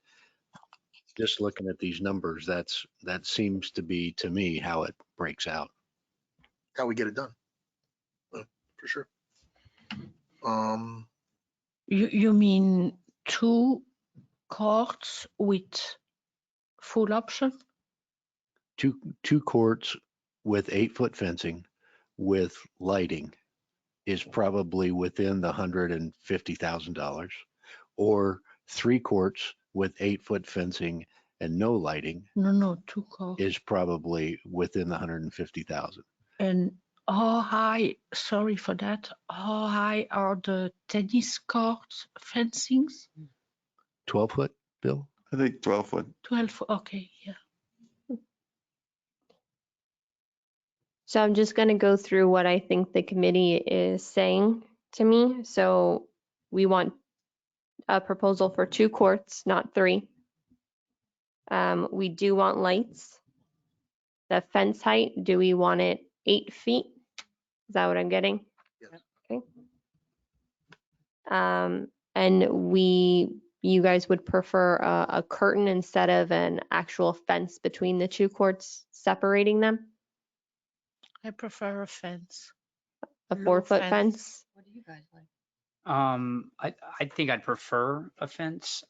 just looking at these numbers, that seems to be, to me, how it breaks out. How we get it done. For sure. You mean 2 courts with full option? Two courts with 8-foot fencing with lighting is probably within the $150,000, or 3 courts with 8-foot fencing and no lighting No, 2 courts. is probably within the 150,000. And how high, sorry for that, how high are the tennis court fencings? 12-foot, Bill? I think 12 foot. 12, okay, yeah. So I'm just going to go through what I think the committee is saying to me. So we want a proposal for 2 courts, not 3. We do want lights. The fence height, do we want it 8 feet? Is that what I'm getting? Yes. Okay. And you guys would prefer a curtain instead of an actual fence between the 2 courts separating them? I prefer a fence. A Low 4-foot fence? What do you guys like? I think I'd prefer a fence.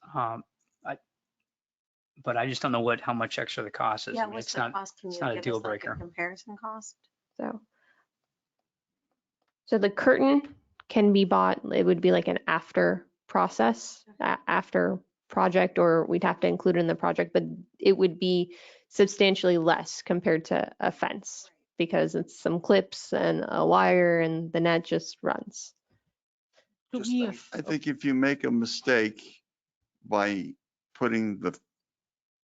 But I just don't know how much extra the cost is. I Yeah, mean, what's it's the not, cost? Can it's you not a give deal us like a breaker. comparison cost? So the curtain can be bought, it would be like an after process, after project, or we'd have to include it in the project, but it would be substantially less compared to a fence because it's some clips and a wire and the net just runs. To Just me, like- I think if you make a mistake by putting the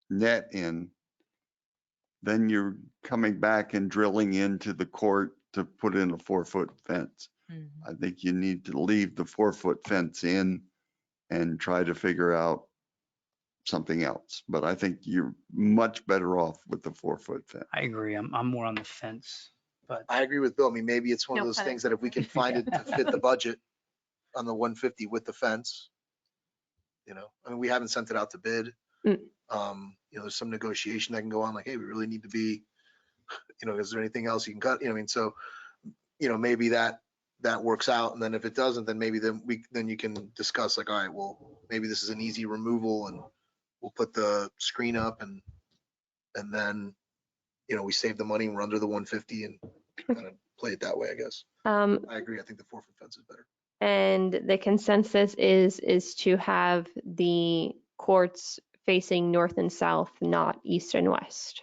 net in, then you're coming back and drilling into the court to put in a 4-foot fence. I think you need to leave the 4-foot fence in and try to figure out something else. But I think you're much better off with the 4-foot fence. I agree. I'm more on the fence, but I agree with Bill. I mean, maybe it's one of No those pun things that if we can find it to fit the budget on the 150 with the fence, I mean, we haven't sent it out to bid. Mm. There's some negotiation that can go on, like, hey, we really need to be, is there anything else you can cut? I mean, so, maybe that works out. And then if it doesn't, then maybe then you can discuss like, all right, well, maybe this is an easy removal and we'll put the screen up and then, we save the money and we're under the 150 and kind of play it that way, I guess. I agree. I think the 4-foot fence is better. And the consensus is to have the courts facing north and south, not east and west.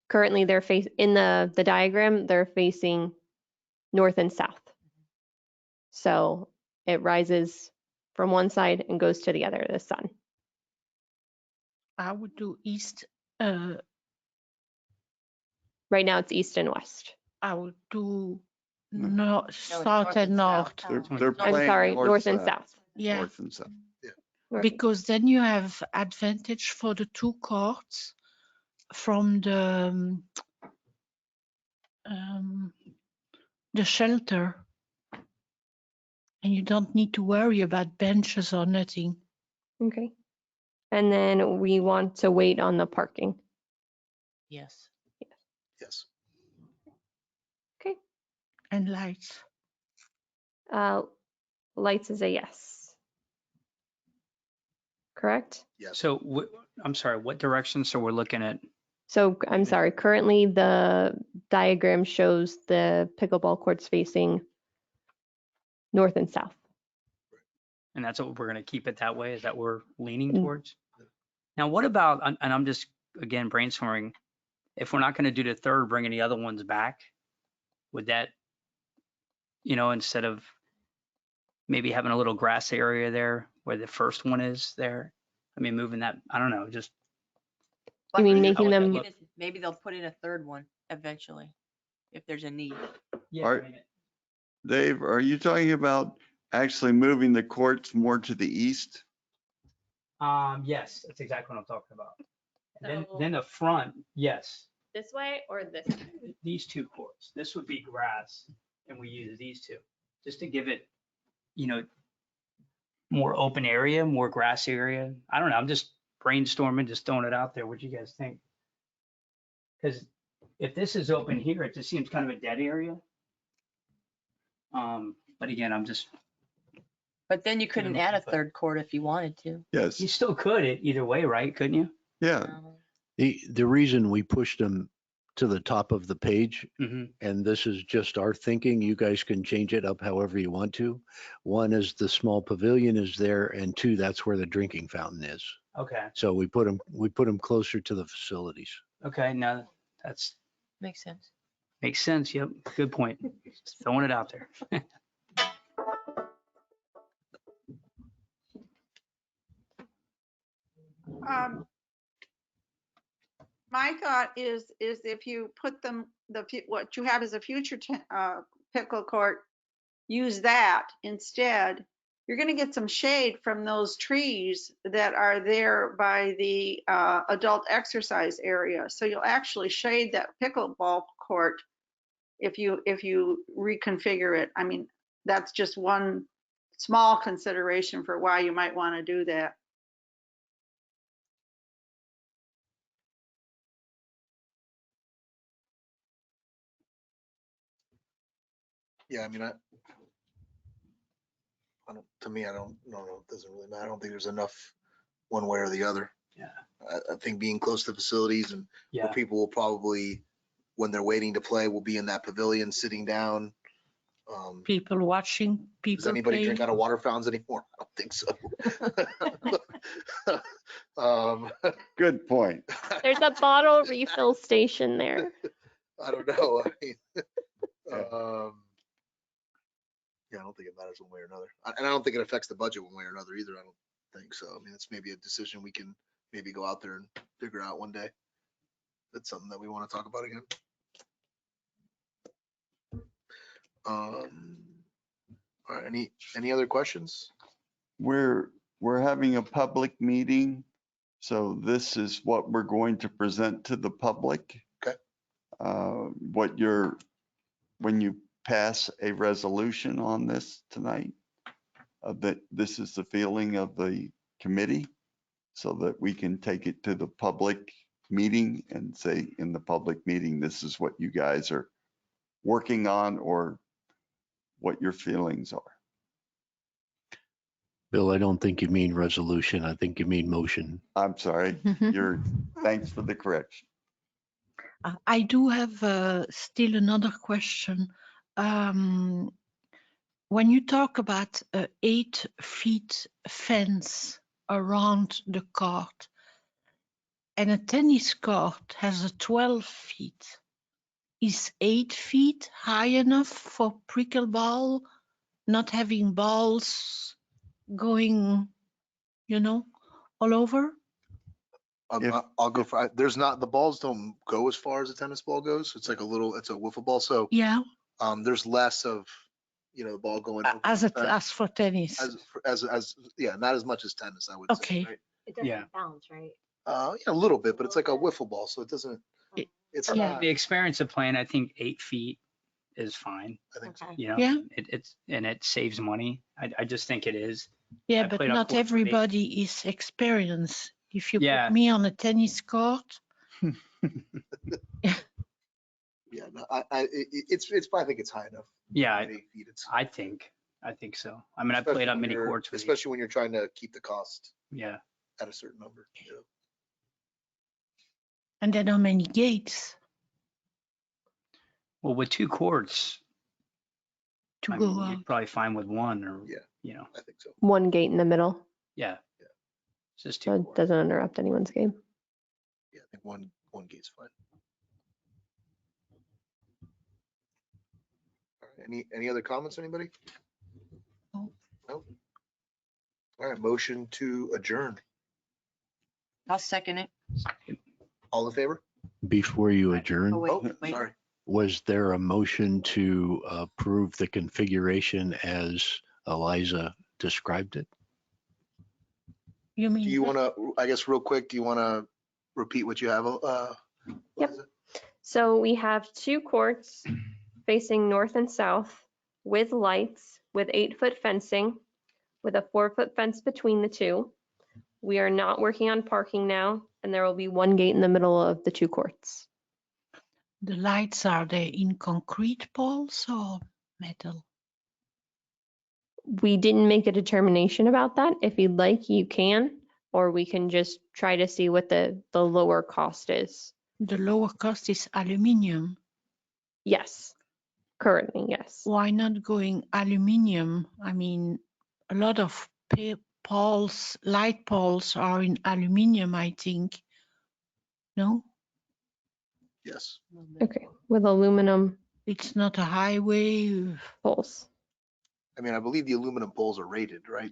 Currently, they're in the diagram, they're facing north and south. So it rises from one side and goes to the other, the sun. I would do east, Right now it's east and west. I would do No. south and north. They're I'm playing sorry, north and south. Yeah, North and south. because then you have advantage for the 2 courts from the shelter. And you don't need to worry about benches or nothing. Okay. And then we want to wait on the parking. Yes. Yes. Okay. And lights. Lights is a yes. Correct? Yes. so I'm sorry, what direction? So we're looking at, So I'm sorry, currently the diagram shows the pickleball courts facing north and south. and that's what we're going to keep it that way? Is that we're leaning Mm. towards? Now, what about, and I'm just, again, brainstorming, if we're not going to do the third, bringing the other ones back, would that, instead of maybe having a little grass area there where the first one is there, I mean, moving that, I don't know, just, You mean How making would that them, look? Maybe they'll put in a third one eventually, if there's a need. Yeah. Are- Dave, are you talking about actually moving the courts more to the east? Yes, that's exactly what I'm talking about. And So- then the front, yes, This way or this way? these two courts. This would be grass, and we use these two just to give it, you know, more open area, more grass area. I don't know. I'm just brainstorming, just throwing it out there. What do you guys think? Because if this is open here, it just seems kind of a dead area. But again, I'm just, But then you couldn't add a but- third court if you wanted to. Yes, you still could it either way, right? Couldn't you? yeah. The reason we pushed them to the top of the page, Mm-hmm. and this is just our thinking, you guys can change it up however you want to. One is the small pavilion is there, and two, that's where the drinking fountain is. Okay. So we put them closer to the facilities. Okay. Now that's Makes sense. makes sense. Yep. Good point. Just throwing it out there. My thought is if you put them, what you have as a future pickle court, use that instead. You're going to get some shade from those trees that are there by the adult exercise area. So you'll actually shade that pickleball court if you reconfigure it. I mean, that's just one small consideration for why you might want to do that. Yeah, I mean, I don't, to me, I don't know. It doesn't really matter. I don't think there's enough one way or the other. Yeah. I think being close to facilities and where Yeah. people will probably, when they're waiting to play, will be in that pavilion sitting down. People watching, Does people anybody playing. drink out of water fountains anymore? I don't think so. Good point. There's a bottle refill station there. I don't know. I mean, Yeah. yeah, I don't think it matters one way or another. And I don't think it affects the budget one way or another either. I don't think so. I mean, it's maybe a decision we can maybe go out there and figure out one day. That's something that we want to talk about again. All right, any other questions? We're having a public meeting, so this is what we're going to present to the public. Okay. When you pass a resolution on this tonight, that this is the feeling of the committee, so that we can take it to the public meeting and say in the public meeting, this is what you guys are working on or what your feelings are. Bill, I don't think you mean resolution. I think you mean motion. I'm sorry. Thanks for the correction. I do have still another question. When you talk about 8 feet fence around the court, and a tennis court has a 12 feet, is 8 feet high enough for pickleball, not having balls going, all over? If- I'll go for, there's not, the balls don't go as far as a tennis ball goes. It's like it's a wiffle ball. So Yeah, there's less of, the ball going. over as the fence. for tennis. Yeah, not as much as tennis, I would say. Okay. Right? It doesn't Yeah. bounce, right? Yeah, a little bit, but it's like a wiffle ball, so it doesn't. It- It's Yeah. not. The experience of playing, I think 8 feet is fine. I think so. Okay. Yeah. It saves money. I just think it is. Yeah, I but played on not courts with 8. everybody is experienced. If you Yeah. put me on a tennis court, Yeah, no, I I think it's high enough. Yeah, At 8 feet, it's. I think so. I mean, I especially played on when many you're- courts with 8. Especially when you're trying to keep the cost Yeah. at a certain number. and then how many gates Well, with 2 courts, to I go mean, out? you're probably fine with 1 or, Yeah. I think so. One gate in the middle, yeah. It's just 2 so it courts. doesn't interrupt anyone's game. Yeah, I think one gate's fine. All right, any other comments, anybody? No. No? All right, motion to adjourn. I'll second it. All in favor? Before you adjourn, Oh, Oh, wait. sorry. Was there a motion to approve the configuration as Eliza described it? You Do mean, you want to, I guess real quick, do you want to repeat what you have? Yep. Liza? So we have 2 courts facing north and south with lights, with 8-foot fencing, with a 4-foot fence between the 2. We are not working on parking now, and there will be 1 gate in the middle of the 2 courts. the lights, are they in concrete poles or metal? We didn't make a determination about that. If you'd like, you can, or we can just try to see what the lower cost is. The lower cost is aluminium. Yes, currently, yes. Why not going aluminium? I mean, a lot of poles, light poles are in aluminium, I think. No, Yes. Okay, with aluminum it's not a highway. poles. I mean, I believe the aluminum poles are rated, right?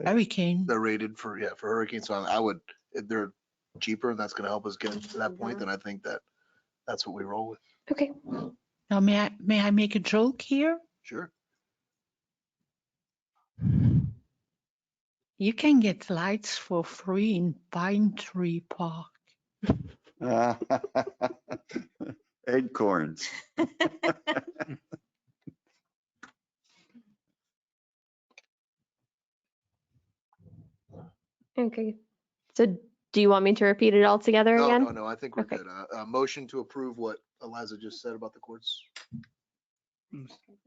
Hurricane. They're rated for hurricanes. So I would, if they're cheaper, and that's going to help us get to that point, then I think that's what we roll with. Okay. Now, may I make a joke here? Sure. You can get lights for free in Pine Tree Park. Acorns. Okay. So do you want me to repeat it all together No, again? no, I think we're Okay. good. Motion to approve what Eliza just said about the courts.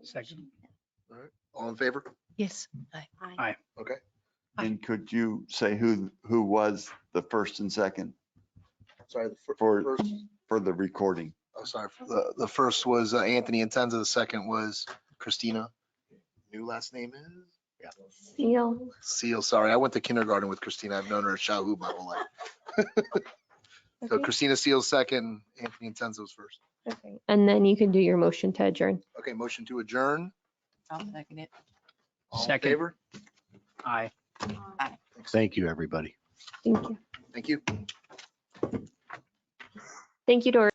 Second. All right. All in favor? Yes. Okay. And could you say who was the first and second Sorry. The For- first, for the recording? oh, sorry. The first was Anthony Intenza. The second was Christina. New last name is? Yeah. Seal. Seal. Sorry. I went to kindergarten with Christina. I've known her at Shahoo my whole life. So Okay. Christina Seal's second, Anthony Intenza was first. Okay. And then you can do your motion to adjourn. Okay, motion to adjourn. I'll second it. All in Second. favor? Aye. Thank you, everybody. Thank you. Thank you. Thank you, Dory.